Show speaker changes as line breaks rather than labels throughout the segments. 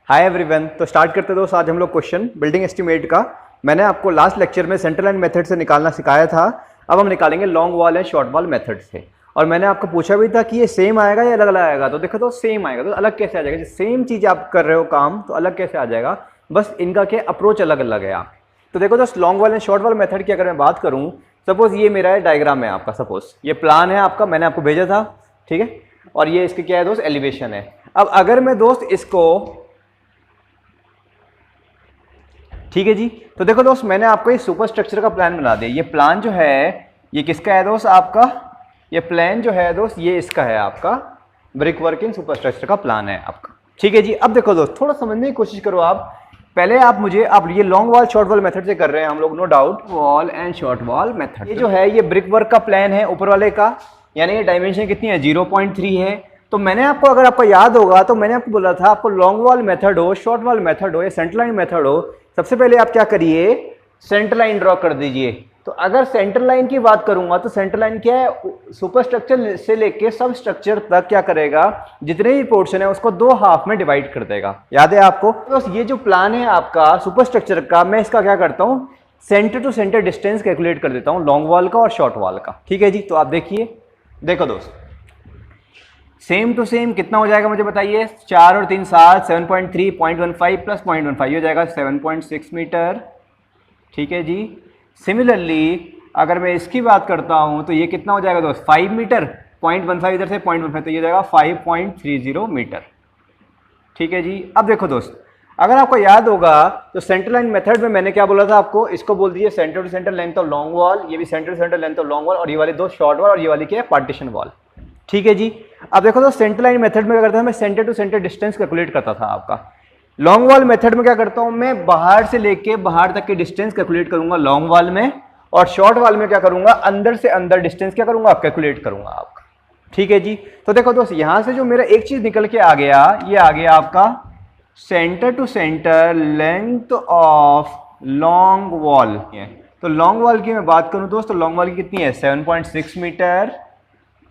Hi everyone. तो start करते दोस्त आज हम लोग क्वेश्चन बिल्डिंग एस्टीमेट का। मैंने आपको लास्ट लेक्चर में सेंट्रल लाइन मेथड से निकालना सिखाया था। अब हम निकालेंगे long wall and short wall method से। और मैंने आपको पूछा भी था कि ये सेम आएगा या अलग अलग आएगा। तो देखो तो सेम आएगा। तो अलग कैसे आ जाएगा? सेम चीज़ आप कर रहे हो काम तो अलग कैसे आ जाएगा? बस इनका क्या अप्रोच अलग अलग है। आप तो देखो दोस्त long wall and short wall method की अगर मैं बात करूँ, सपोज ये मेरा डायग्राम है आपका, सपोज ये प्लान है आपका, मैंने आपको भेजा था, ठीक है। और ये इसके क्या है दोस्त? एलिवेशन है। अब अगर मैं दोस्त इसको, ठीक है जी, तो देखो दोस्त मैंने आपको ये सुपर स्ट्रक्चर का प्लान बना दिया। ये प्लान जो है ये किसका है दोस्त? आपका ये प्लान जो है दोस्त ये इसका है आपका ब्रिक वर्किंग सुपर स्ट्रक्चर का प्लान है आपका, ठीक है जी। अब देखो दोस्त थोड़ा समझने की कोशिश करो आप। पहले आप मुझे, आप ये long wall short wall method से कर रहे हैं हम लोग, no doubt, wall and short wall method. ये जो है ये ब्रिक वर्क का प्लान है ऊपर वाले का, यानी ये डायमेंशन कितनी है? 0.3 है। तो मैंने आपको, अगर आपको याद होगा तो मैंने आपको बोला था, आपको लॉन्ग वॉल मेथड हो, शॉर्ट वॉल मेथड हो या सेंटर लाइन मेथड हो, सबसे पहले आप क्या करिए? सेंटर लाइन ड्रॉ कर दीजिए। तो अगर सेंटर लाइन की बात करूंगा तो सेंटर लाइन क्या है? सुपर स्ट्रक्चर से लेके सब स्ट्रक्चर तक क्या करेगा? जितने भी पोर्शन है उसको दो हाफ में डिवाइड कर देगा। याद है आपको? तो ये जो प्लान है आपका सुपर स्ट्रक्चर का, मैं इसका क्या करता हूं? Centre to centre distance calculate कर देता हूं, लॉन्ग वॉल का और शॉर्ट वॉल का, ठीक है जी। तो आप देखिए, देखो दोस्त सेम टू सेम कितना हो जाएगा मुझे बताइए? 4 और 3 7, 7.3, 0.15 प्लस 0.15 हो जाएगा 7.6 मीटर, ठीक है जी। सिमिलरली अगर मैं इसकी बात करता हूं तो ये कितना हो जाएगा दोस्त? 5 मीटर, 0.15 इधर से 0.15, तो ये हो जाएगा 5.30 मीटर, ठीक है जी। अब देखो दोस्त अगर आपको याद होगा तो सेंटर लाइन मेथड में मैंने क्या बोला था आपको? इसको बोल दीजिए centre to centre length of long wall, ये भी centre to centre length of long wall, और ये वाले दो शॉर्ट वॉल और ये वाली क्या है? पार्टीशन वॉल, ठीक है जी। अब देखो तो सेंटर लाइन मेथड में क्या करता था मैं? Centre to centre distance calculate करता था आपका। लॉन्ग वॉल मेथड में क्या करता हूं मैं? बाहर से लेके बाहर तक के डिस्टेंस कैलकुलेट करूंगा लॉन्ग वॉल में, और शॉर्ट वॉल में क्या करूंगा? अंदर से अंदर डिस्टेंस क्या करूंगा? कैलकुलेट करूंगा आपका, ठीक है जी। तो देखो दोस्त यहां से जो मेरा एक चीज निकल के आ गया, ये आ गया आपका centre to centre length of long wall. तो लॉन्ग वॉल की मैं बात करूं दोस्त तो लॉन्ग वॉल की कितनी है? 7.6 मीटर,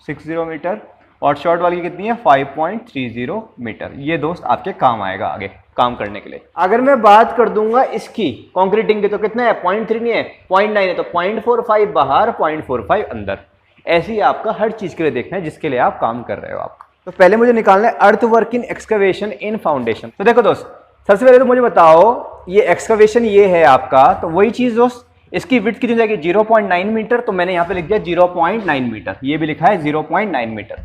60 मीटर, और शॉर्ट वाली कितनी है? 5.30 मीटर। ये दोस्त आपके काम आएगा आगे काम करने के लिए। अगर मैं बात कर दूंगा इसकी कंक्रीटिंग की तो कितना है? 0.3 नहीं है, 0.9 है, तो 0.45 बाहर, 0.45 अंदर। ऐसे ही आपका हर चीज के लिए देखना है जिसके लिए आप काम कर रहे हो आपका। तो पहले मुझे निकालना है अर्थ work in excavation in foundation. तो देखो दोस्त सबसे पहले तो मुझे बताओ ये एक्सकवेशन ये है आपका, तो वही चीज दोस्त इसकी विड्थ कितनी जाएगी? 0.9 मीटर। तो मैंने यहाँ पे लिख दिया 0.9 मीटर, ये भी लिखा है 0.9 मीटर,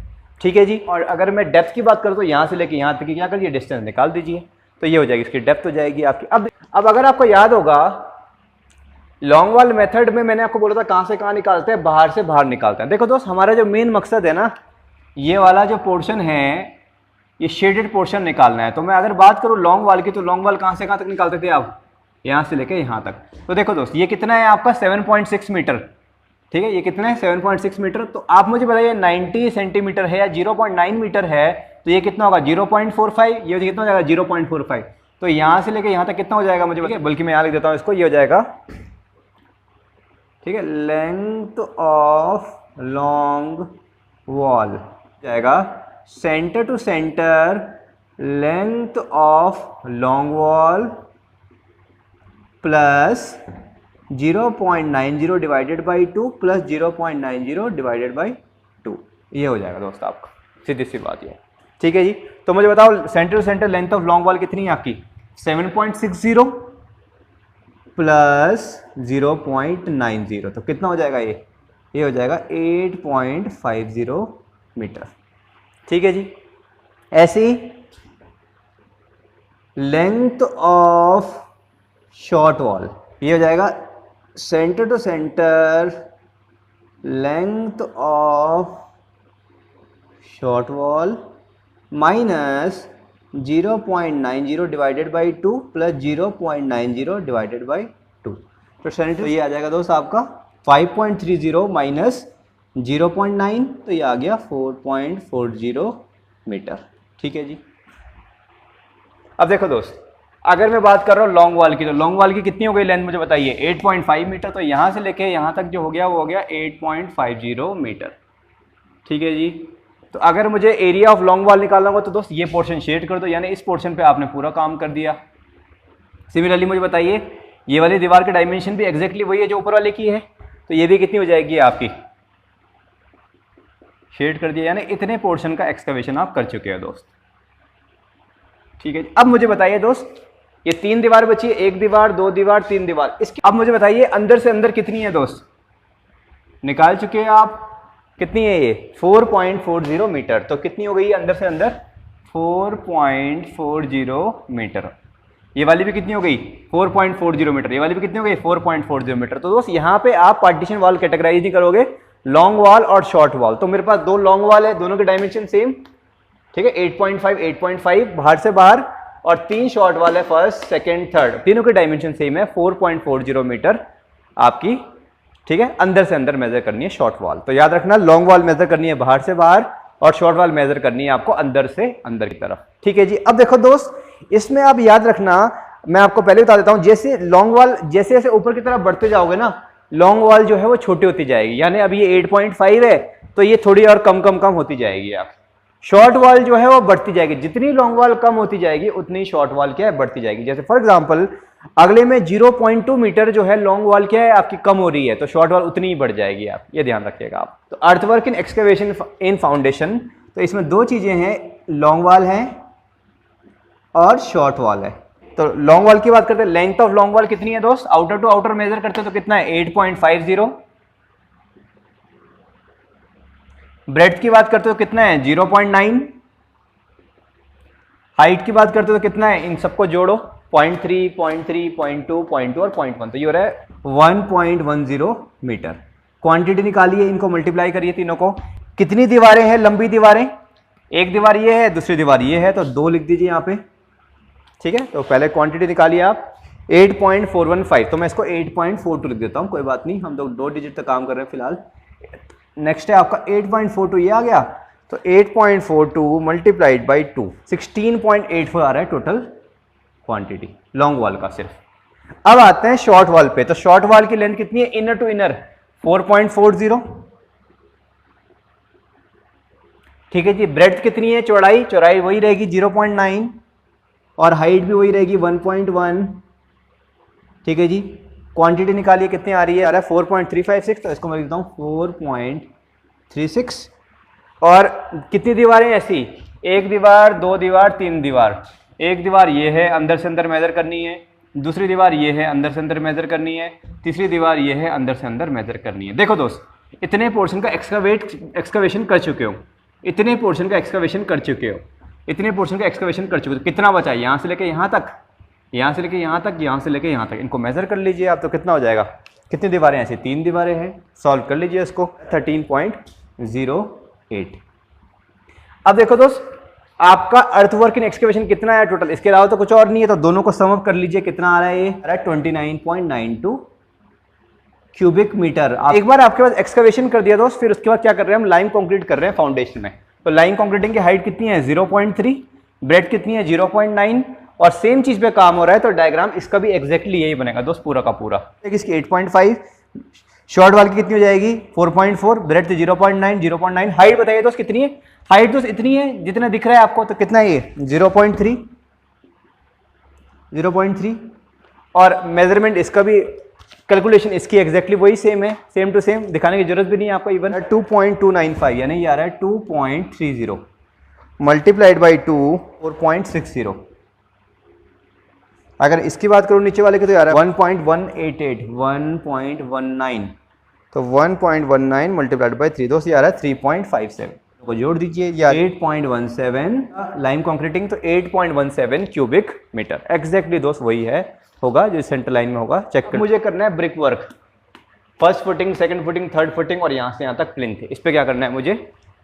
ठीक है जी। और अगर मैं डेप्थ की बात करूँ तो यहाँ से लेके यहाँ तक की क्या करिए? डिस्टेंस निकाल दीजिए, तो ये हो जाएगी इसकी डेप्थ हो जाएगी आपकी। अब अगर आपको याद होगा लॉन्ग वॉल मेथड में मैंने आपको बोला था कहाँ से कहाँ निकालते हैं? बाहर से बाहर निकालते हैं। देखो दोस्त हमारा जो मेन मकसद है ना, ये वाला जो पोर्शन है ये शेडेड पोर्शन निकालना है। तो मैं अगर बात करूँ लॉन्ग वॉल की तो लॉन्ग वॉल कहाँ से कहाँ तक निकालते थे आप? यहाँ से लेके यहाँ तक। तो देखो दोस्त ये कितना है आपका? 7.6 मीटर, ठीक है। ये कितना है? 7.6 मीटर। तो आप मुझे बताइए 90 सेंटीमीटर है या 0.9 मीटर है तो ये कितना होगा? 0.45। ये कितना हो जाएगा? 0.45। तो यहाँ से लेके यहाँ तक कितना हो जाएगा मुझे बताइए? बल्कि मैं यहाँ लिख देता हूँ इसको, ये हो जाएगा, ठीक है, लेंथ ऑफ लॉन्ग वॉल जाएगा centre to centre length of long wall plus 0.90 divided by 2 plus 0.90 divided by 2। ये हो जाएगा दोस्त आपका, सीधी सी बात ये, ठीक है जी। तो मुझे बताओ centre to centre length of long wall कितनी है आपकी? 7.60 प्लस 0.90, तो कितना हो जाएगा? ये हो जाएगा 8.50 मीटर, ठीक है जी। ऐसी लेंथ ऑफ शॉर्ट वॉल ये हो जाएगा centre to centre length of short wall minus 0.90 divided by 2 plus 0.90 divided by 2। तो सेंटर ये आ जाएगा दोस्त आपका 5.30 माइनस 0.9, तो ये आ गया 4.40 मीटर, ठीक है जी। अब देखो दोस्त अगर मैं बात कर रहा हूँ लॉन्ग वॉल की, तो लॉन्ग वॉल की कितनी हो गई लेंथ मुझे बताइए? 8.5 मीटर। तो यहाँ से लेके यहाँ तक जो हो गया वो हो गया 8.50 मीटर, ठीक है जी। तो अगर मुझे एरिया ऑफ लॉन्ग वॉल निकालना होगा तो दोस्त ये पोर्शन शेड कर दो, यानी इस पोर्शन पे आपने पूरा काम कर दिया। सिमिलरली मुझे बताइए ये वाली दीवार की डायमेंशन भी एग्जैक्टली वही है जो ऊपर वाले की है, तो ये भी कितनी हो जाएगी आपकी, शेड कर दिया, यानी इतने पोर्शन का एक्सकवेशन आप कर चुके हैं दोस्त। ठीक है, अब मुझे बताइए दोस्त ये 3 दीवार बची है, 1 दीवार 2 दीवार 3 दीवार, इसकी अब मुझे बताइए अंदर से अंदर कितनी है दोस्त, निकाल चुके हैं आप, कितनी है ये 4.40 मीटर। तो कितनी हो गई अंदर से अंदर 4.40 मीटर। ये वाली भी कितनी हो गई 4.40 मीटर, ये वाली भी कितनी हो गई 4.40 मीटर। तो दोस्त यहाँ पे आप पार्टीशन वॉल कैटेगराइज नहीं करोगे लॉन्ग वॉल और शॉर्ट वॉल। तो मेरे पास 2 लॉन्ग वॉल है, दोनों के डायमेंशन सेम, ठीक है 8.5 8.5 बाहर से बाहर, और 3 शॉर्ट वॉल है फर्स्ट सेकंड थर्ड, तीनों के डायमेंशन सेम है 4.40 मीटर आपकी। ठीक है, अंदर से अंदर मेजर करनी है शॉर्ट वॉल। तो याद रखना लॉन्ग वॉल मेजर करनी है बाहर से बाहर और शॉर्ट वॉल मेजर करनी है आपको अंदर से अंदर की तरफ। ठीक है जी, अब देखो दोस्त इसमें आप याद रखना, मैं आपको पहले बता देता हूं, जैसे लॉन्ग वॉल जैसे जैसे ऊपर की तरफ बढ़ते जाओगे ना, लॉन्ग वॉल जो है वो छोटी होती जाएगी, यानी अब ये 8.5 है तो ये थोड़ी और कम कम कम होती जाएगी। आप शॉर्ट वॉल जो है वो बढ़ती जाएगी, जितनी लॉन्ग वॉल कम होती जाएगी उतनी शॉर्ट वॉल क्या है बढ़ती जाएगी। जैसे फॉर एग्जांपल अगले में 0.2 मीटर जो है लॉन्ग वॉल क्या है आपकी कम हो रही है, तो शॉर्ट वॉल उतनी ही बढ़ जाएगी, आप ये ध्यान रखिएगा आप। तो अर्थवर्क इन एक्सकवेशन इन फाउंडेशन, तो इसमें 2 चीजें हैं, लॉन्ग वॉल है और शॉर्ट वॉल है। तो लॉन्ग वॉल की बात करते हैं, लेंथ ऑफ लॉन्ग वॉल कितनी है दोस्त, आउटर टू आउटर मेजर करते हैं तो कितना है 8.50, ब्रेड्थ की बात करते हो कितना है 0.9, हाइट की बात करते हो तो कितना है, इन सबको जोड़ो 0.3 0.3 0.2 0.2 और 0.1, तो ये हो रहा है 1.10 मीटर। क्वांटिटी निकालिए, इनको मल्टीप्लाई करिए तीनों को। कितनी दीवारें हैं लंबी दीवारें, एक दीवार ये है दूसरी दीवार ये है, तो 2 लिख दीजिए यहाँ पे। ठीक है, तो पहले क्वांटिटी निकालिए आप 8.415, तो मैं इसको 8.42 लिख देता हूँ, कोई बात नहीं, हम तो 2 डिजिट तक काम कर रहे हैं फिलहाल। नेक्स्ट है आपका 8.42, ये आ गया, तो 8.42 मल्टीप्लाइड बाई 2 16.84 आ रहा है टोटल क्वांटिटी लॉन्ग वॉल का सिर्फ। अब आते हैं शॉर्ट वॉल पे, तो शॉर्ट वॉल की लेंथ कितनी है इनर टू इनर 4.40। ठीक है जी, ब्रेड्थ कितनी है, चौड़ाई चौड़ाई वही रहेगी 0.9 और हाइट भी वही रहेगी 1.1। ठीक है जी, क्वांटिटी निकालिए कितनी आ रही है, 4.356, तो इसको मैं लिखता हूँ 4.36। और कितनी दीवारें ऐसी, 1 दीवार 2 दीवार 3 दीवार, 1 दीवार ये है अंदर से अंदर मेजर करनी है, दूसरी दीवार ये है अंदर से अंदर मेजर करनी है, तीसरी दीवार ये है अंदर से अंदर मेजर करनी है। देखो दोस्त इतने पोर्शन का एक्सकवेशन कर चुके हो, इतने पोर्शन का एक्सकवेशन कर चुके हो, इतने पोर्शन का एक्सकवेशन कर चुके हो, तो कितना बचा है यहाँ से लेके यहाँ तक, यहाँ से लेके यहाँ तक, यहाँ से लेके यहाँ तक, इनको मेजर कर लीजिए आप, तो कितना हो जाएगा, कितनी दीवारें ऐसी 3 दीवारें हैं, सॉल्व कर लीजिए इसको 13.08। अब देखो दोस्त आपका अर्थवर्क इन एक्सकवेशन कितना है टोटल, इसके अलावा तो कुछ और नहीं है, तो दोनों को सम अप कर लीजिए, कितना आ रहा है, ये आ रहा है 29.92 क्यूबिक मीटर। एक बार आपके पास एक्सकवेशन कर दिया दोस्त, फिर उसके बाद क्या कर रहे हैं हम, लाइम कंक्रीट कर रहे हैं फाउंडेशन में। तो लाइम कंक्रीटिंग की हाइट कितनी है 0.3, ब्रेड कितनी है 0.9, और सेम चीज पे काम हो रहा है, तो डायग्राम इसका भी एग्जैक्टली यही बनेगा दोस्त पूरा का पूरा। इसकी 8.5, शॉर्ट वाल की कितनी हो जाएगी 4.4, ब्रेड 0.9 0.9, हाइट बताइए दोस्त कितनी है, हाइट दोस्त इतनी है जितना दिख रहा है आपको, तो कितना है ये 0.3, और मेजरमेंट इसका भी कैलकुलेशन इसकी एग्जैक्टली वही सेम है, सेम टू सेम, दिखाने की जरूरत भी नहीं है आपको। इवन 2.295 यानी ये आ रहा है 2.30 मल्टीप्लाइड बाई 2 4.60। अगर इसकी बात करूँ नीचे वाले की, तो यार 1.188 1.19, तो 1.19 मल्टीप्लाइड बाई 3 दोस्त ये आ रहा है 3.57 को जोड़ दीजिए, या 8.17 लाइम कंक्रीटिंग, तो 8.17 क्यूबिक मीटर एग्जैक्टली दोस्त वही है होगा जो सेंटर लाइन में होगा। चेक कर, मुझे करना है brick work, first footing second footing third footing और यहाँ से यहाँ तक प्लिंथ, इस पे क्या करना है मुझे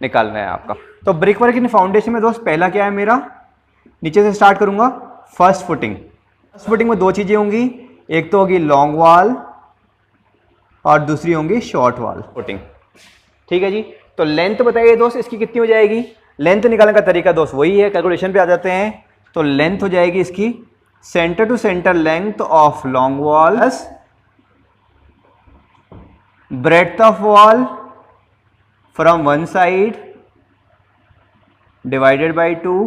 निकालना है आपका। तो ब्रिक वर्क इन फाउंडेशन में दोस्त पहला क्या है मेरा, नीचे से स्टार्ट करूंगा, फर्स्ट फुटिंग। फर्स्ट फुटिंग में 2 चीजें होंगी, एक तो होगी लॉन्ग वॉल और दूसरी होंगी शॉर्ट वॉल फुटिंग। ठीक है जी, तो लेंथ बताइए दोस्त इसकी कितनी हो जाएगी, लेंथ निकालने का तरीका दोस्त वही है, कैलकुलेशन पे आ जाते हैं। तो लेंथ हो जाएगी इसकी centre to centre length of long wall plus breadth of wall from one side divided by 2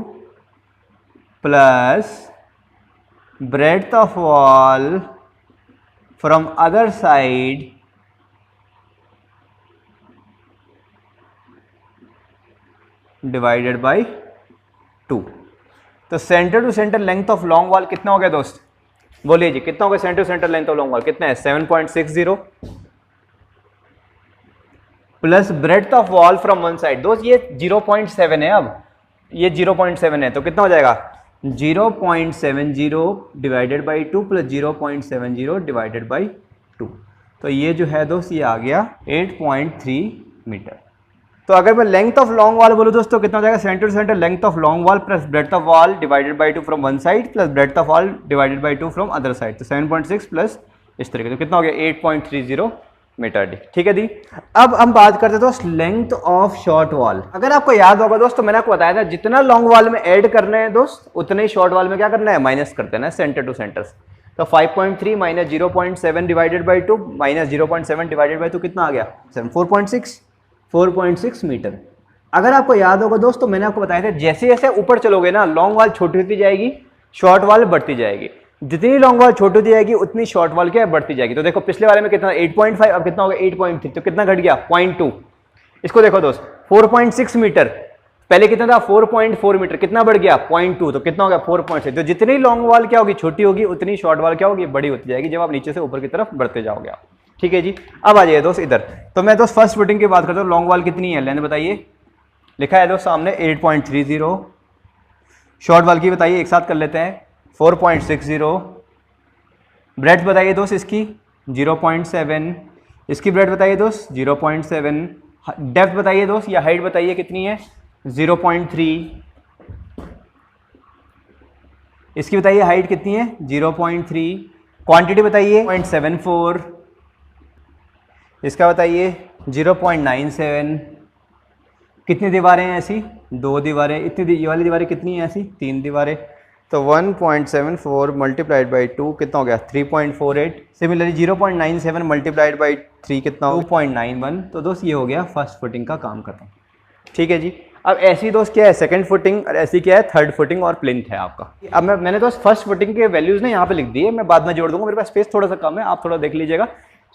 प्लस breadth of wall from other side divided by 2। तो centre to centre length of long wall कितना हो गया दोस्त? बोलिए जी, कितना हो गया centre to centre length of long wall? कितना है? 7.60 plus breadth of wall from one side. दोस्त ये 0.7 है, अब ये 0.7 है तो कितना हो जाएगा? 0.70 divided by 2 plus 0.70 divided by 2। तो ये जो है दोस्त ये आ गया 8.3 मीटर। तो अगर मैं लेंथ ऑफ लॉन्ग वॉल बोलूँ दोस्तों कितना हो जाएगा? Centre to centre length of long wall plus breadth of wall divided by 2 from one side plus breadth of wall divided by 2 from other side. तो 7.6 प्लस इस तरीके, तो कितना हो गया? 8.30 मीटर डी। ठीक है दी। अब हम बात करते हैं दोस्त लेंथ ऑफ शॉर्ट वॉल। अगर आपको याद होगा दोस्त तो मैंने आपको बताया था जितना लॉन्ग वॉल में ऐड करना है दोस्त उतने ही शॉर्ट वॉल में क्या करना है? माइनस करते हैं ना सेंटर टू सेंटर। तो 5.3 minus 0.7 divided by 2 minus 0.7 divided by 2 कितना आ गया? 4.6 मीटर। अगर आपको याद होगा दोस्त तो मैंने आपको बताया था जैसे जैसे ऊपर चलोगे ना लॉन्ग वॉल छोटी होती जाएगी, शॉर्ट वॉल बढ़ती जाएगी। जितनी लॉन्ग वॉल छोटी होती जाएगी उतनी शॉर्ट वॉल क्या बढ़ती जाएगी। तो देखो पिछले वाले में कितना 8.5, अब कितना हो गया 8.3, तो कितना घट गया? 0.2। इसको देखो दोस्त 4.6 मीटर, पहले कितना था? 4.4 मीटर, कितना बढ़ गया? 0.2, तो कितना हो गया? 4.6। तो जितनी लॉन्ग वॉल क्या होगी छोटी होगी उतनी शॉर्ट वॉल क्या होगी? बड़ी होती जाएगी जब आप नीचे से ऊपर की तरफ बढ़ते जाओगे आप। ठीक है जी। अब आ जाइए दोस्त इधर। तो मैं दोस्त फर्स्ट फुटिंग की बात करता हूँ। लॉन्ग वॉल कितनी है लेंथ बताइए? लिखा है दोस्त सामने 8.30। शॉर्ट वॉल की बताइए, एक साथ कर लेते हैं। 4.60। ब्रेड्थ बताइए दोस्त इसकी 0.7। इसकी ब्रेड्थ बताइए दोस्त 0.7। डेप्थ बताइए दोस्त या हाइट बताइए कितनी है? 0.3। इसकी बताइए हाइट कितनी है? 0.3। क्वांटिटी बताइए 0.74। इसका बताइए 0.97। कितनी दीवारें हैं ऐसी? 2 दीवारें। इतनी ये वाली दीवारें कितनी हैं ऐसी? 3 दीवारें। तो 1.74 मल्टीप्लाइड बाई 2 कितना हो गया? 3.48। सिमिलरली 0.97 मल्टीप्लाइड बाई 3 कितना हो? 2.91। तो दोस्त ये हो गया फर्स्ट फुटिंग का काम खत्म। ठीक है जी। अब ऐसी दोस्त क्या है सेकंड फुटिंग और ऐसी क्या है थर्ड फुटिंग और प्लिंथ है आपका। अब मैंने दोस्त फर्स्ट फुटिंग के वैल्यूज ना यहाँ पे लिख दिए, मैं बाद में जोड़ दूंगा, मेरे पास स्पेस थोड़ा सा कम है, आप थोड़ा देख लीजिएगा।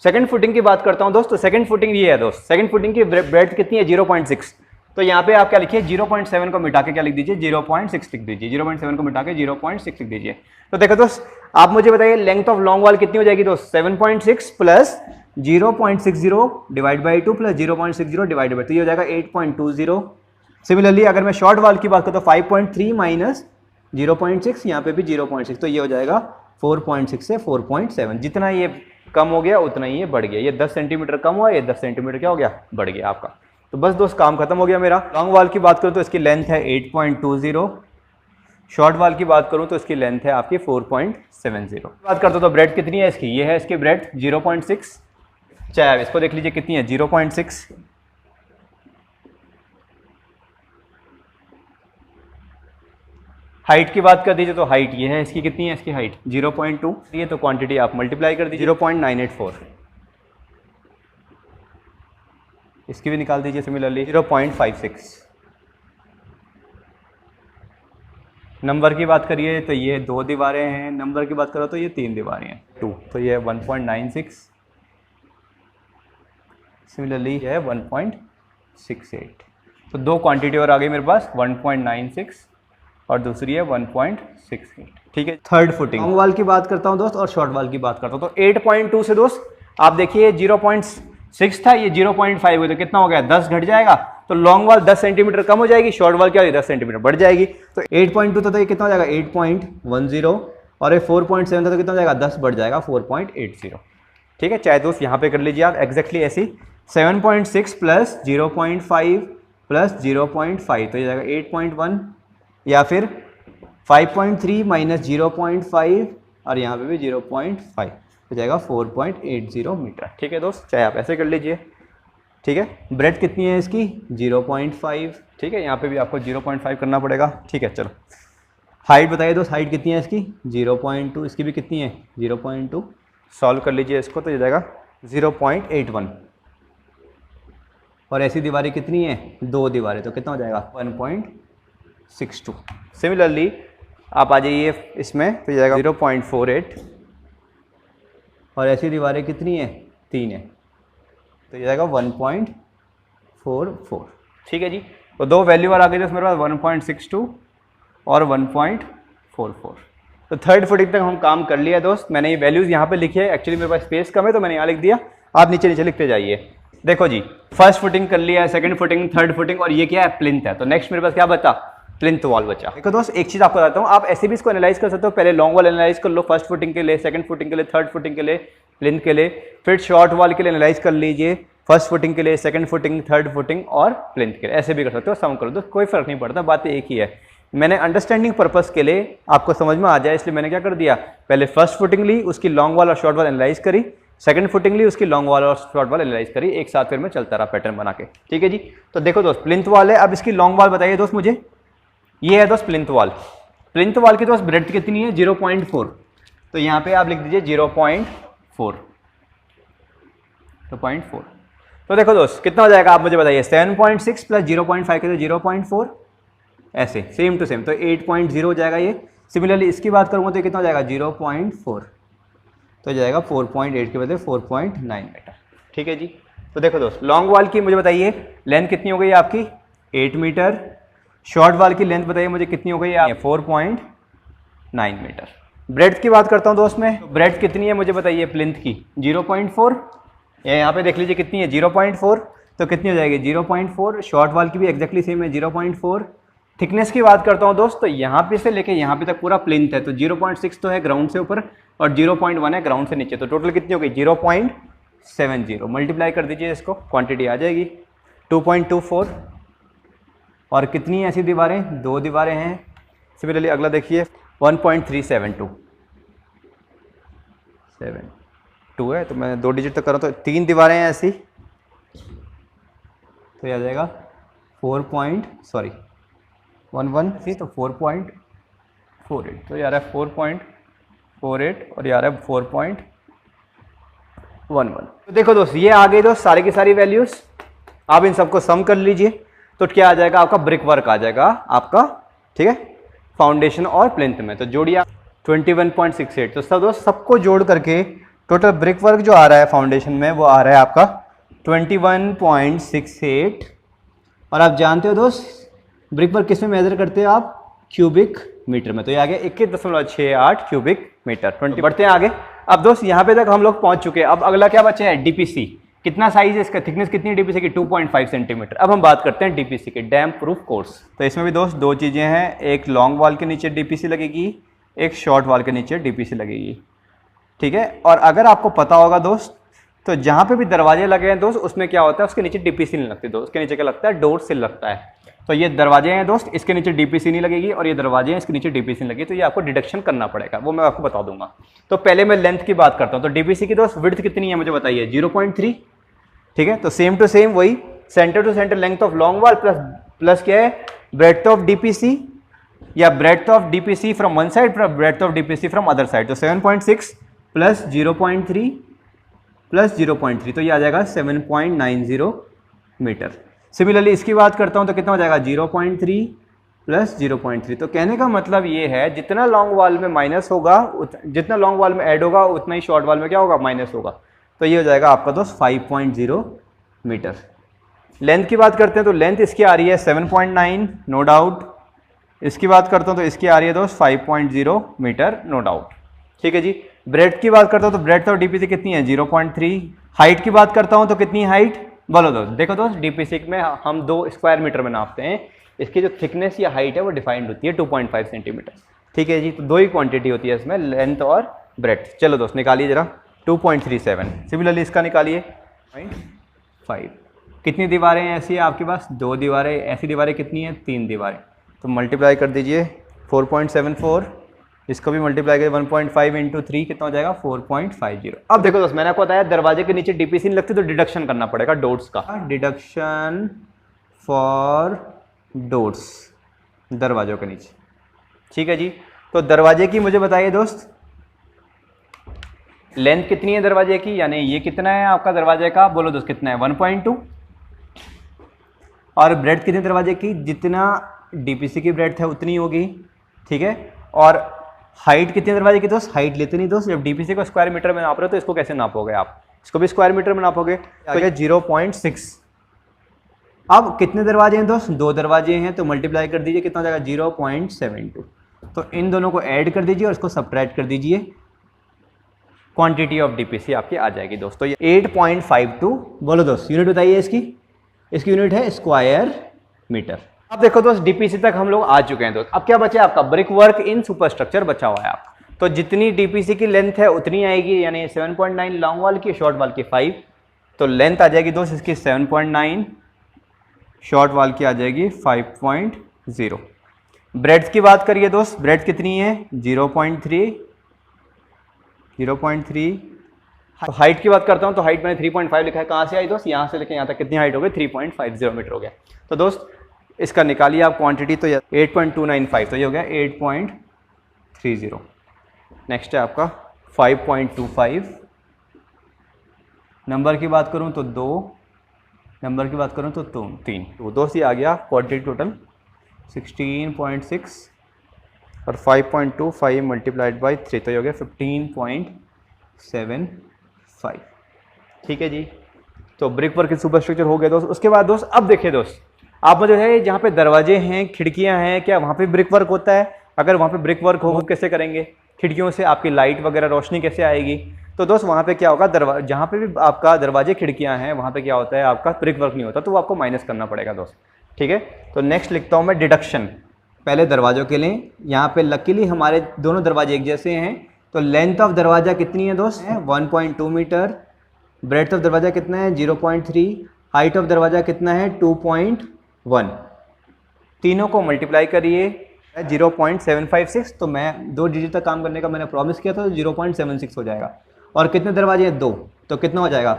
सेकंड फुटिंग की बात करता हूँ दोस्त। तो सेकंड फुटिंग ये है दोस्त, सेकंड फुटिंग की ब्रेड्थ कितनी है? 0.6। तो यहाँ पे आप क्या लिखिए? 0.7 को मिटा के क्या लिख दीजिए? 0.6 लिख दीजिए। 0.7 को मिटा के 0.6 लिख दीजिए। तो देखो दोस्त आप मुझे बताइए लेंथ ऑफ लॉन्ग वॉल कितनी हो जाएगी दोस्त? 7.6 plus 0.60 divide by 2 plus 0.60 divide by 2, ये हो जाएगा 8.20। सिमिलरली अगर मैं शॉर्ट वॉल की बात करूँ तो 5.3 माइनस 0.6, यहाँ पे भी 0.6, तो ये हो जाएगा 4.6 से 4.7। जितना ये कम हो गया उतना ही ये बढ़ गया। ये 10 सेंटीमीटर कम हुआ, ये 10 सेंटीमीटर क्या हो गया? बढ़ गया आपका। तो बस दोस्त काम खत्म हो गया मेरा। लॉन्ग वॉल की बात करूँ तो इसकी लेंथ है 8.20। शॉर्ट वॉल की बात करूँ तो इसकी लेंथ है आपकी 4.70। बात करते हो तो ब्रेड कितनी है इसकी? ये है इसकी ब्रेड 0.6। चाहे आप इसको देख लीजिए कितनी है? 0.6। हाइट की बात कर दीजिए तो हाइट ये है इसकी, कितनी है इसकी हाइट? 0.2। ये तो क्वांटिटी आप मल्टीप्लाई कर दीजिए 0.984। इसकी भी निकाल दीजिए सिमिलरली 0.56। नंबर की बात करिए तो ये 2 दीवारें हैं, नंबर की बात करो तो ये 3 दीवारें हैं 2, तो ये 1.96। सिमिलरली ये है 1.68। तो 2 क्वांटिटी और आ गई मेरे पास, 1.96 और दूसरी है 1.68। ठीक है। थर्ड फुटिंग लॉन्ग वॉल की बात करता हूं दोस्त और शॉर्ट वॉल की बात करता हूं। तो 8.2 से दोस्त आप देखिए 0.6 था, ये 0.5 हुई तो कितना हो गया? 10 घट जाएगा। तो लॉन्ग वॉल 10 सेंटीमीटर कम हो जाएगी, शॉर्ट वॉल क्या होगी? 10 सेंटीमीटर बढ़ जाएगी। तो 8.2 था तो ये कितना हो जाएगा? 8.10 और ये 4.7 था तो कितना हो जाएगा? 10 बढ़ जाएगा 4.80। ठीक है। चाहे दोस्त यहाँ पे कर लीजिए आप एग्जैक्टली ऐसी 7.6 प्लस 0.5 प्लस 0.5 तो ये जाएगा 8.1, या फिर 5.3 माइनस 0.5 और यहाँ पे भी 0.5 हो जाएगा 4.80 मीटर। ठीक है दोस्त, चाहे आप ऐसे कर लीजिए। ठीक है। ब्रेड कितनी है इसकी? 0.5। ठीक है, यहाँ पे भी आपको 0.5 करना पड़ेगा। ठीक है चलो। हाइट बताइए दोस्त, हाइट कितनी है इसकी? 0.2। इसकी भी कितनी है? 0.2। सॉल्व कर लीजिए इसको तो ये जाएगा 0.81। और ऐसी दीवारें कितनी है? 2 दीवारें, तो कितना हो जाएगा? 1.2। 0.62। सिमिलरली आप आ जाइए इसमें, तो ये जाएगा 0.48 और ऐसी दीवारें कितनी है, 3 है, तो ये जाएगा 1.44। ठीक है जी। तो दो वैल्यू और आ गई मेरे पास 1.62 और 1.44। तो थर्ड फुटिंग तक हम काम कर लिया दोस्त। मैंने ये वैल्यूज़ यहाँ पे लिखी है, एक्चुअली मेरे पास स्पेस कम है तो मैंने यहाँ लिख दिया, आप नीचे नीचे लिखते जाइए। देखो जी, फर्स्ट फुटिंग कर लिया है, सेकंड फुटिंग, थर्ड फुटिंग, और ये क्या है, प्लिंथ है। तो नेक्स्ट मेरे पास क्या बचा, प्लिंथ वॉल बचा। देखो दोस्त, एक चीज़ आपको बताता हूँ, आप ऐसे भी इसको एनालाइज कर सकते हो। पहले लॉन्ग वॉल एनालाइज कर लो फर्स्ट फुटिंग के लिए, सेकंड फुटिंग के लिए, थर्ड फुटिंग के लिए, प्लिंथ के लिए, फिर शॉर्ट वॉल के लिए एनालाइज कर लीजिए, फर्स्ट फुटिंग के लिए, सेकंड फुटिंग, थर्ड फुटिंग और प्लिंथ के लिए। ऐसे भी कर सकते हो, सम कर दो, कोई फर्क नहीं पड़ता, बात एक ही है। मैंने अंडरस्टैंडिंग पर्पस के लिए आपको समझ में आ जाए इसलिए मैंने क्या कर दिया, पहले फर्स्ट फुटिंग ली, उसकी लॉन्ग वॉल और शॉर्ट वॉल एनालाइज करी, सेकंड फुटिंग ली, उसकी लॉन्ग वॉल और शॉर्ट वॉल एनालाइज करी, एक साथ फिर मैं चलता रहा पैटर्न बना के। ठीक है जी। तो देखो दोस्त, प्लिंथ वॉल है, अब इसकी लॉन्ग वॉल बताइए दोस्त मुझे। ये है दोस्त प्लिंथ वॉल। प्लिंथ वॉल की दोस्त ब्रेड्थ कितनी है, 0.4। तो यहाँ पे आप लिख दीजिए 0.4। तो 0.4। तो देखो दोस्त कितना हो जाएगा आप मुझे बताइए, 7.6 प्लस 0.5 के तो 0.4, ऐसे सेम टू सेम, तो 8.0 हो जाएगा ये। सिमिलरली इसकी बात करूँगा तो कितना हो जाएगा, 0.4, तो जाएगा 4.8 के बदले 4.9 मीटर। ठीक है जी। तो देखो दोस्त, लॉन्ग वॉल की मुझे बताइए लेंथ कितनी हो गई आपकी, 8 मीटर। शॉर्ट वॉल की लेंथ बताइए मुझे कितनी हो गई, 4.9 मीटर। ब्रेड्थ की बात करता हूँ दोस्त मैं, तो ब्रेड्थ कितनी है मुझे बताइए प्लिंथ की, 0.4। यहाँ पे देख लीजिए कितनी है, 0.4, तो कितनी हो जाएगी 0.4। शॉर्ट वॉल की भी एक्जैक्टली सेम है, 0.4। थिकनेस की बात करता हूँ दोस्त, तो यहाँ पे से लेके यहाँ पे तक पूरा प्लिंथ है, तो 0.6 तो है ग्राउंड से ऊपर और 0.1 है ग्राउंड से नीचे, तो टोटल कितनी हो गई 0.70। मल्टीप्लाई कर दीजिए इसको, क्वांटिटी आ जाएगी 2.24। और कितनी ऐसी दीवारें, 2 दीवारें हैं। सिमिलरली अगला देखिए 1.372 है, तो मैं 2 डिजिट तक कर रहा हूँ, तो 3 दीवारें हैं ऐसी, तो यह आ जाएगा 4.11 थी, तो 4.48, तो यार है 4.48 और यार है 4.11। तो देखो दोस्त, ये आ गई दोस्त सारी की सारी वैल्यूज। आप इन सबको सम कर लीजिए, तो क्या आ जाएगा आपका, ब्रिक वर्क आ जाएगा आपका। ठीक है, फाउंडेशन और प्लिंथ में, तो जोड़िए 21.68। तो सब दोस्त सबको जोड़ करके टोटल ब्रिक वर्क जो आ रहा है फाउंडेशन में, वो आ रहा है आपका 21.68। और आप जानते हो दोस्त ब्रिक वर्क किस में मेजर करते हो आप, क्यूबिक मीटर में, तो ये आ गया 21.68 क्यूबिक मीटर। 20 बढ़ते हैं आगे। अब दोस्त यहाँ पे तक हम लोग पहुंच चुके हैं, अब अगला क्या बचा है, डीपीसी। कितना साइज है इसका, थिकनेस कितनी है डीपीसी की, 2.5 सेंटीमीटर। अब हम बात करते हैं डीपीसी के, डैम प्रूफ कोर्स। तो इसमें भी दोस्त 2 चीज़ें हैं, एक लॉन्ग वॉल के नीचे डीपीसी लगेगी, एक शॉर्ट वॉल के नीचे डीपीसी लगेगी। ठीक है, और अगर आपको पता होगा दोस्त, तो जहाँ पे भी दरवाजे लगे हैं दोस्त, उसमें क्या होता है, उसके नीचे डीपीसी नहीं लगती दोस्त, उसके नीचे क्या लगता है, डोर सिल लगता है। तो ये दरवाजे हैं दोस्त, इसके नीचे डीपीसी नहीं लगेगी, और ये दरवाजे हैं इसके नीचे डीपीसी नहीं लगेगी, तो ये आपको डिडक्शन करना पड़ेगा, वो मैं आपको बता दूंगा। तो पहले मैं लेंथ की बात करता हूँ, तो डीपीसी की दोस्त विड्थ कितनी है मुझे बताइए, 0.3। ठीक है, तो सेम टू सेम वही, centre to centre length of long wall plus क्या है, ब्रेड्थ ऑफ डीपीसी, या breadth of DPC from one side breadth of DPC from other side. तो 7.6 प्लस 0.3 प्लस 0.3, तो ये आ जाएगा 7.90 मीटर। सिमिलरली इसकी बात करता हूँ तो कितना हो जाएगा, 0.3 प्लस 0.3। तो कहने का मतलब ये है, जितना लॉन्ग वॉल में माइनस होगा, जितना लॉन्ग वॉल में ऐड होगा, उतना ही शॉर्ट वॉल में क्या होगा, माइनस होगा। तो ये हो जाएगा आपका दोस्त 5.0 मीटर। लेंथ की बात करते हैं तो लेंथ इसकी आ रही है 7.9, नो डाउट। इसकी बात करता हूँ तो इसकी आ रही है दोस्त 5.0 मीटर, नो डाउट। ठीक है जी। ब्रेड्थ की बात करता हूँ तो ब्रेड्थ और डीपीसी कितनी है, 0.3। हाइट की बात करता हूँ तो कितनी हाइट, बोलो दोस्त। देखो दोस्त, डीपीसी में हम 2 स्क्वायर मीटर में नापते हैं, इसकी जो थिकनेस या हाइट है वो डिफाइंड होती है 2.5 सेंटीमीटर। ठीक है जी, तो 2 ही क्वांटिटी होती है इसमें, लेंथ और ब्रेड्थ। चलो दोस्त निकालिए जरा, 2.37। सिमिलरली इसका निकालिए 0.5। कितनी दीवारें हैं ऐसी है आपके पास, 2 दीवारें। ऐसी दीवारें कितनी हैं, 3 दीवारें। तो मल्टीप्लाई कर दीजिए 4.74, इसको भी मल्टीप्लाई करिए 1.5 इंटू 3, कितना हो जाएगा 4.50। अब देखो दोस्त, मैंने आपको बताया दरवाजे के नीचे डीपीसी नहीं लगती, तो डिडक्शन करना पड़ेगा डोर्स का, डिडक्शन फॉर डोर्स, दरवाजों के नीचे। ठीक है जी। तो दरवाजे की मुझे बताइए दोस्त, लेंथ कितनी है दरवाजे की, यानी ये कितना है आपका दरवाजे का, बोलो दोस्त कितना है, 1.2। और ब्रेड्थ कितनी दरवाजे की, जितना डीपीसी की ब्रेड्थ है उतनी होगी, ठीक है। और हाइट कितने दरवाजे की दोस्त, हाइट लेते नहीं दोस्त, जब डीपीसी को स्क्वायर मीटर में नाप रहे हो तो इसको कैसे नापोगे आप, इसको भी स्क्वायर मीटर में नापोगे, तो 0.6। अब कितने दरवाजे हैं दोस्त, 2 दरवाजे हैं, तो मल्टीप्लाई कर दीजिए, कितना हो जाएगा 0.72। तो इन दोनों को ऐड कर दीजिए और इसको सब्ट्रैक्ट कर दीजिए, क्वांटिटी ऑफ डीपीसी आपकी आ जाएगी दोस्तों। ये 8.52, बोलो दोस्त यूनिट बताइए इसकी यूनिट है स्क्वायर मीटर। अब देखो दोस्त डीपीसी तक हम लोग आ चुके हैं दोस्त। अब क्या बचा आपका, ब्रिक वर्क इन सुपरस्ट्रक्चर बचा हुआ है आप। तो जितनी डीपीसी की लेंथ है उतनी आएगी, यानी 7.9 लॉन्ग वाल की, शॉर्ट वाल की 5, तो लेंथ आ जाएगी दोस्त इसकी 7.9, शॉर्ट वाल की आ जाएगी 5.0। ब्रेड्थ की बात करिए दोस्त, ब्रेड्थ कितनी है 0.3। तो हाइट की बात करता हूं, तो हाइट मैंने 3.5 लिखा है, कहां से आई दोस्त, यहां से लेके यहां तक कितनी हाइट हो गई 3.50 मीटर हो गया। तो दोस्त इसका निकालिए आप क्वांटिटी, तो 8.295, तो ये हो गया 8.30। नेक्स्ट है आपका 5.25। नंबर की बात करूं तो 2, नंबर की बात करूं तो 3। तो दोस्त ये आ गया क्वांटिटी टोटल 16.6 और 5.25 मल्टीप्लाइड बाई 3, तो ये हो गया 15.75। ठीक है जी, तो ब्रिक वर्क सुपरस्ट्रक्चर हो गया दोस्त। उसके बाद दोस्त अब देखिए दोस्त, आप जो है जहाँ पे दरवाजे हैं, खिड़कियाँ हैं, क्या वहाँ पे ब्रिक वर्क होता है? अगर वहाँ पे ब्रिक वर्क हो कैसे करेंगे, खिड़कियों से आपकी लाइट वगैरह रोशनी कैसे आएगी? तो दोस्त वहाँ पे क्या होगा, जहाँ पे भी आपका दरवाजे खिड़कियाँ हैं वहाँ पे क्या होता है, आपका ब्रिक वर्क नहीं होता, तो वो आपको माइनस करना पड़ेगा दोस्त। ठीक है, तो नेक्स्ट लिखता हूँ मैं डिडक्शन। पहले दरवाजों के लिए, यहाँ पे लकीली हमारे दोनों दरवाजे एक जैसे हैं, तो लेंथ ऑफ दरवाजा कितनी है दोस्त, 1.2 मीटर। ब्रेड्थ ऑफ दरवाजा कितना है 0.3। हाइट ऑफ दरवाजा कितना है 2.1। तीनों को मल्टीप्लाई करिए 0.756, तो मैं 2 डिजिट तक काम करने का मैंने प्रॉमिस किया था, तो 0.76 हो जाएगा। और कितने दरवाजे हैं 2, तो कितना हो जाएगा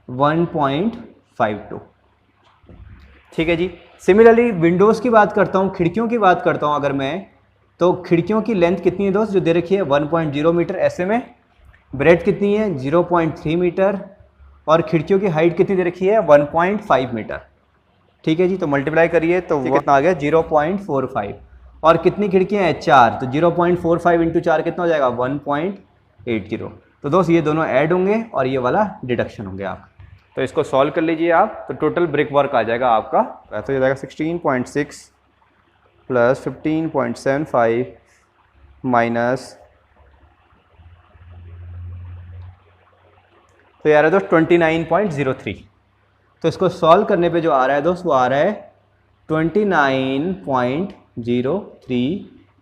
1.52। ठीक है जी। सिमिलरली विंडोज़ की बात करता हूँ, खिड़कियों की बात करता हूँ अगर मैं, तो खिड़कियों की लेंथ कितनी है दोस्त, जो दे रखी है 1.0 मीटर ऐसे में। ब्रेड्थ कितनी है 0.3 मीटर और खिड़कियों की हाइट कितनी दे रखी है 1.5 मीटर। ठीक है जी, तो मल्टीप्लाई करिए तो वो कितना आ गया 0.45। और कितनी खिड़कियाँ हैं 4, तो 0.45 इंटू 4 कितना हो जाएगा 1.80। तो दोस्त ये दोनों ऐड होंगे और ये वाला डिडक्शन होंगे आप। तो इसको सॉल्व कर लीजिए आप, तो टोटल ब्रिक वर्क आ जाएगा आपका, तो ये जाएगा 16.6 प्लस 15.75 माइनस, तो यार है दोस्त 29.03। तो इसको सॉल्व करने पे जो आ रहा है दोस्त, वो आ रहा है 29.03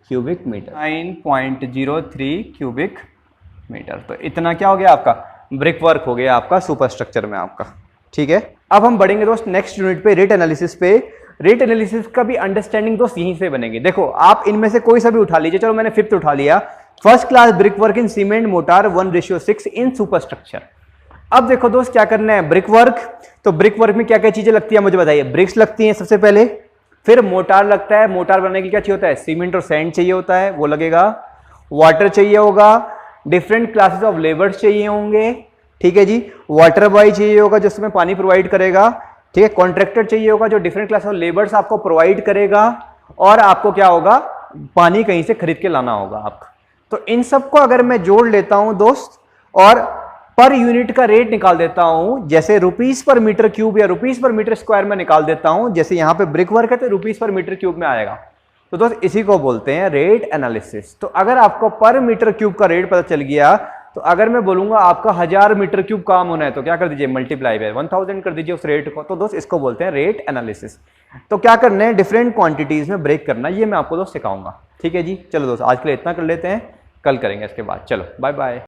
क्यूबिक मीटर, 9.03 क्यूबिक मीटर। तो इतना क्या हो गया आपका ब्रिक वर्क हो गया आपका सुपरस्ट्रक्चर में आपका। ठीक है, अब हम बढ़ेंगे दोस्त नेक्स्ट यूनिट पे, रेट एनालिसिस पे। रेट एनालिसिस का भी अंडरस्टैंडिंग दोस्त यहीं से बनेगी। देखो आप इनमें से कोई सा भी उठा लीजिए, चलो मैंने 5th उठा लिया, first class brick work in cement motor 1:6 in superstructure. अब देखो दोस्त क्या करना है, ब्रिक वर्क, तो ब्रिक वर्क में क्या क्या चीजें लगती है मुझे बताइए। ब्रिक्स लगती हैं सबसे पहले, फिर मोटार लगता है, मोटार बनाने के लिए क्या चाहिए होता है, सीमेंट और सैंड चाहिए होता है, वो लगेगा। वाटर चाहिए होगा, डिफरेंट क्लासेस ऑफ लेबर्स चाहिए होंगे। ठीक है जी, वाटर बॉय चाहिए होगा जो उसमें पानी प्रोवाइड करेगा। ठीक है, कॉन्ट्रैक्टर चाहिए होगा जो डिफरेंट क्लास ऑफ लेबर्स आपको प्रोवाइड करेगा, और आपको क्या होगा, पानी कहीं से खरीद के लाना होगा आपका। तो इन सबको अगर मैं जोड़ लेता हूं दोस्त और पर यूनिट का रेट निकाल देता हूं, जैसे रुपीस पर मीटर क्यूब या रुपीस पर मीटर स्क्वायर में निकाल देता हूं, जैसे यहां पे ब्रिक वर्क है तो रुपीस पर मीटर क्यूब में आएगा। तो दोस्त इसी को बोलते हैं रेट एनालिसिस। तो अगर आपको पर मीटर क्यूब का रेट पता चल गया, तो अगर मैं बोलूंगा आपका 1000 मीटर क्यूब काम होना है, तो क्या कर दीजिए मल्टीप्लाई बाय 1000 कर दीजिए उस रेट को। तो दोस्त इसको बोलते हैं रेट एनालिसिस। तो क्या करना है, डिफरेंट क्वांटिटीज में ब्रेक करना, ये मैं आपको दोस्त सिखाऊंगा। ठीक है जी, चलो दोस्त आज के लिए इतना कर लेते हैं, कल करेंगे इसके बाद। चलो बाय बाय।